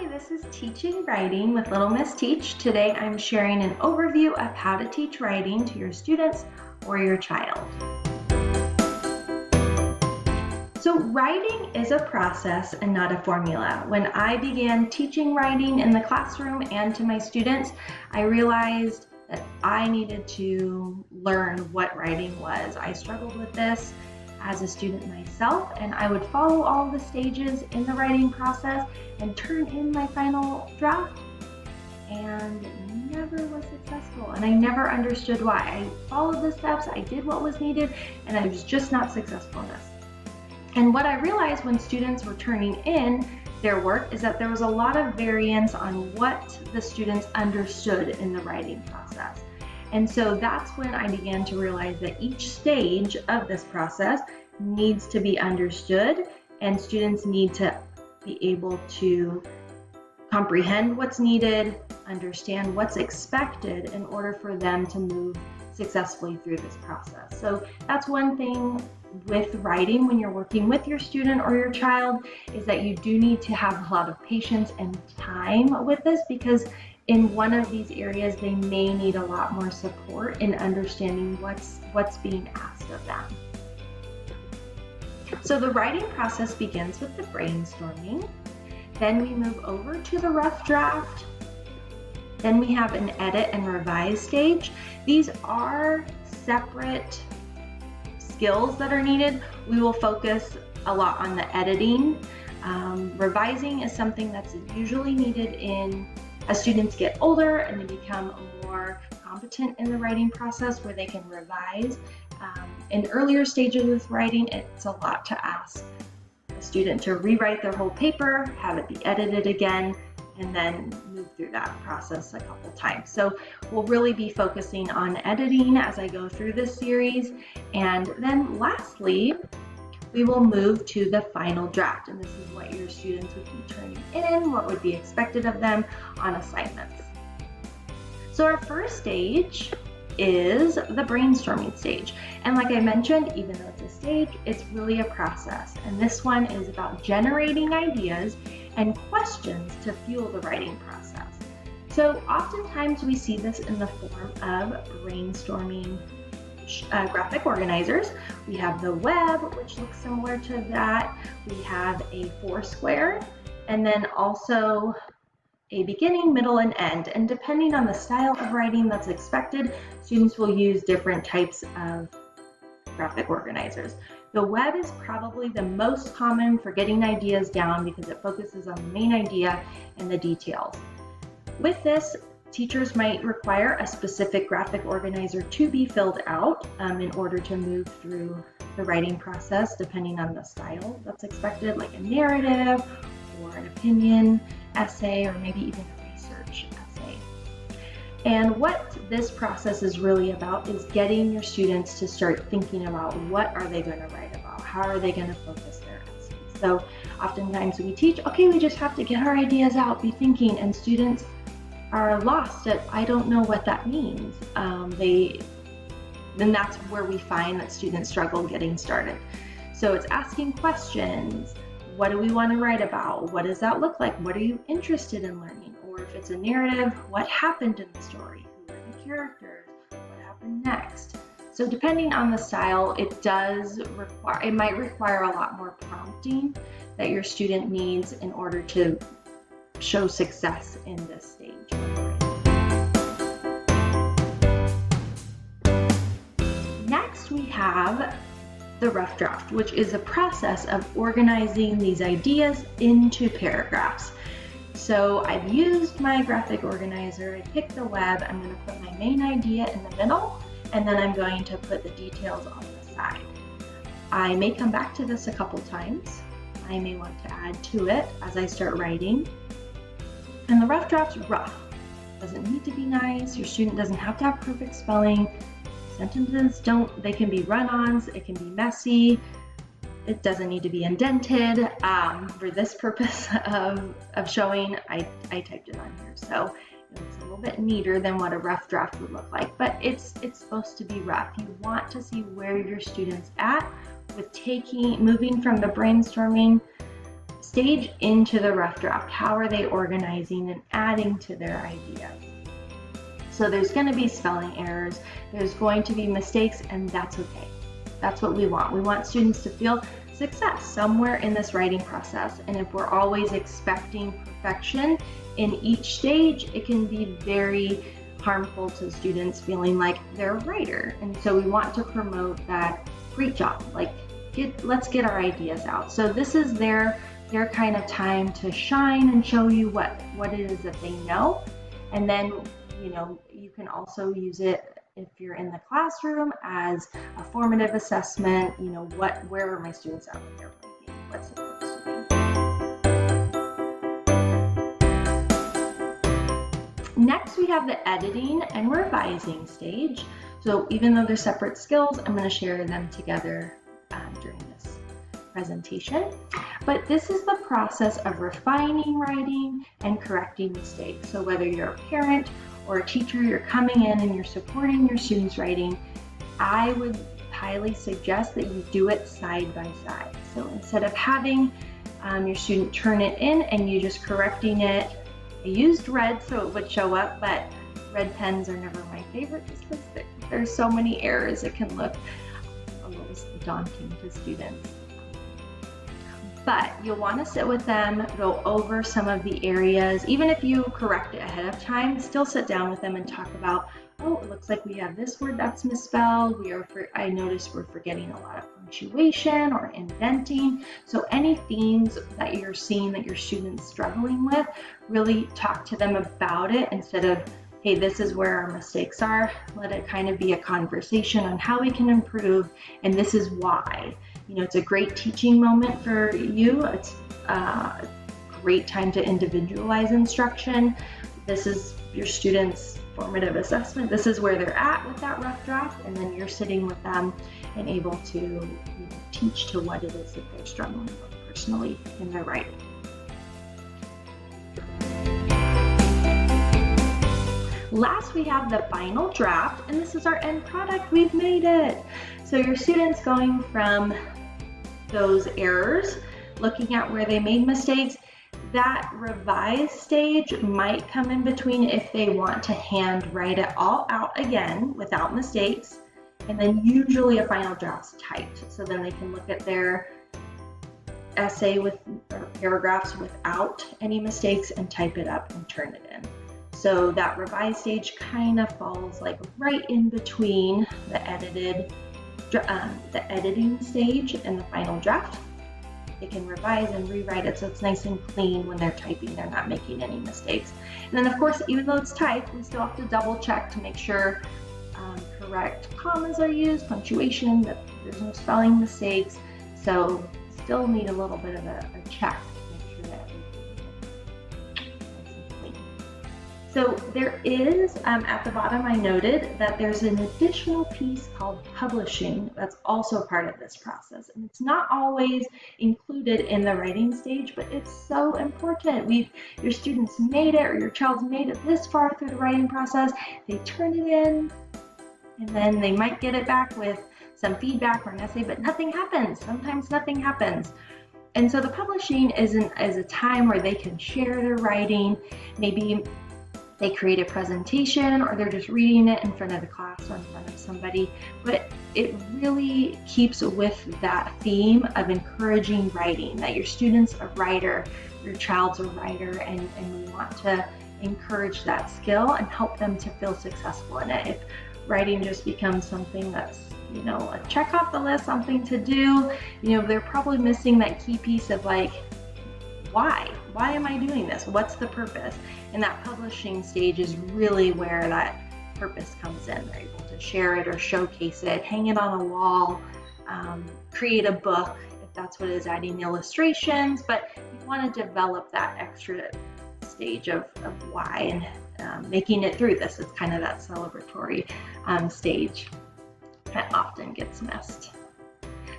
This is Teaching Writing with Little Miss Teach. Today I'm sharing an overview of how to teach writing to your students or your child. So writing is a process and not a formula. When I began teaching writing in the classroom and to my students, I realized that I needed to learn what writing was. I struggled with this as a student myself, and I would follow all the stages in the writing process and turn in my final draft, and never was successful, and I never understood why. I followed the steps, I did what was needed, and I was just not successful in this. And what I realized when students were turning in their work is that there was a lot of variance on what the students understood in the writing process. And so that's when I began to realize that each stage of this process needs to be understood, and students need to be able to comprehend what's needed, understand what's expected in order for them to move successfully through this process. So that's one thing with writing when you're working with your student or your child, is that you do need to have a lot of patience and time with this, because in one of these areas they may need a lot more support in understanding what's being asked of them. So the writing process begins with the brainstorming. Then we move over to the rough draft. Then we have an edit and revise stage. These are separate skills that are needed. We will focus a lot on the editing. Revising is something that's usually needed as students get older and they become more competent in the writing process, where they can revise. In earlier stages with writing, it's a lot to ask a student to rewrite their whole paper, have it be edited again, and then move through that process a couple times. So we'll really be focusing on editing as I go through this series. And then lastly, we will move to the final draft. And this is what your students would be turning in, what would be expected of them on assignments. So our first stage is the brainstorming stage. And like I mentioned, even though it's a stage, it's really a process. And this one is about generating ideas and questions to fuel the writing process. So oftentimes we see this in the form of brainstorming graphic organizers. We have the web, which looks similar to that. We have a Foursquare, and then also a beginning, middle, and end. And depending on the style of writing that's expected, students will use different types of graphic organizers. The web is probably the most common for getting ideas down because it focuses on the main idea and the details. With this, teachers might require a specific graphic organizer to be filled out in order to move through the writing process, depending on the style that's expected, like a narrative or an opinion essay, or maybe even a research essay. And what this process is really about is getting your students to start thinking about what are they going to write about, how are they going to focus their essays. So oftentimes we teach, okay, we just have to get our ideas out, be thinking, and students are lost at, I don't know what that means. Then that's where we find that students struggle getting started. So it's asking questions. What do we want to write about? What does that look like? What are you interested in learning? Or if it's a narrative, what happened in the story? Who are the characters? What happened next? So depending on the style, it might require a lot more prompting that your student needs in order to show success in this stage. Next, we have the rough draft, which is a process of organizing these ideas into paragraphs. So I've used my graphic organizer, I picked the web, I'm going to put my main idea in the middle, and then I'm going to put the details on the side. I may come back to this a couple times. I may want to add to it as I start writing. And the rough draft's rough. Doesn't need to be nice. Your student doesn't have to have perfect spelling. Sentences they can be run-ons, it can be messy. It doesn't need to be indented. For this purpose of showing, I typed it on here. So it's a little bit neater than what a rough draft would look like, but it's supposed to be rough. You want to see where your student's at with moving from the brainstorming stage into the rough draft. How are they organizing and adding to their ideas? So there's going to be spelling errors, there's going to be mistakes, and that's okay. That's what we want. We want students to feel success somewhere in this writing process. And if we're always expecting perfection in each stage, it can be very harmful to students feeling like they're a writer. And so we want to promote that great job, like let's get our ideas out. So this is their kind of time to shine and show you what it is that they know. And then, you know, you can also use it if you're in the classroom as a formative assessment. You know, where are my students at with their writing? What's it supposed to be? Next, we have the editing and revising stage. So even though they're separate skills, I'm going to share them together during this presentation. But this is the process of refining writing and correcting mistakes. So whether you're a parent or a teacher, you're coming in and you're supporting your students' writing, I would highly suggest that you do it side by side. So instead of having your student turn it in and you just correcting it, I used red so it would show up, but red pens are never my favorite just because there's so many errors. It can look a little daunting to students. But you'll want to sit with them, go over some of the areas. Even if you correct it ahead of time, still sit down with them and talk about, oh, it looks like we have this word that's misspelled. I noticed we're forgetting a lot of punctuation or indenting. So any themes that you're seeing that your student's struggling with, really talk to them about it instead of, hey, this is where our mistakes are. Let it kind of be a conversation on how we can improve, and this is why. You know, it's a great teaching moment for you. It's a great time to individualize instruction. This is your students' formative assessment. This is where they're at with that rough draft, and then you're sitting with them and able to teach to what it is that they're struggling with personally in their writing. Last, we have the final draft, and this is our end product. We've made it. So your students going from those errors, looking at where they made mistakes, that revise stage might come in between if they want to hand write it all out again without mistakes, and then usually a final draft's typed. So then they can look at their essay or paragraphs without any mistakes and type it up and turn it in. So that revise stage kind of falls like right in between the editing stage and the final draft. They can revise and rewrite it so it's nice and clean when they're typing. They're not making any mistakes. And then of course, even though it's typed, we still have to double check to make sure correct commas are used, punctuation, that there's no spelling mistakes. So still need a little bit of a check to make sure that everything is nice and clean. So there is, at the bottom I noted that there's an additional piece called publishing that's also part of this process. And it's not always included in the writing stage, but it's so important. Your students made it, or your child's made it this far through the writing process, they turn it in, and then they might get it back with some feedback or an essay, but nothing happens. Sometimes nothing happens. And so the publishing is a time where they can share their writing. Maybe they create a presentation, or they're just reading it in front of the class or in front of somebody. But it really keeps with that theme of encouraging writing, that your student's a writer, your child's a writer, and we want to encourage that skill and help them to feel successful in it. If writing just becomes something that's, a check off the list, something to do, they're probably missing that key piece of like, why am I doing this? What's the purpose? And that publishing stage is really where that purpose comes in. They're able to share it or showcase it, hang it on a wall, create a book, if that's what it is, adding illustrations, but you want to develop that extra stage of why and making it through this. It's kind of that celebratory stage that often gets missed.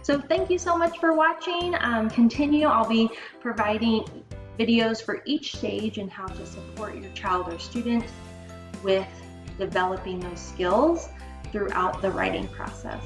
So thank you so much for watching. I'll be providing videos for each stage and how to support your child or student with developing those skills throughout the writing process.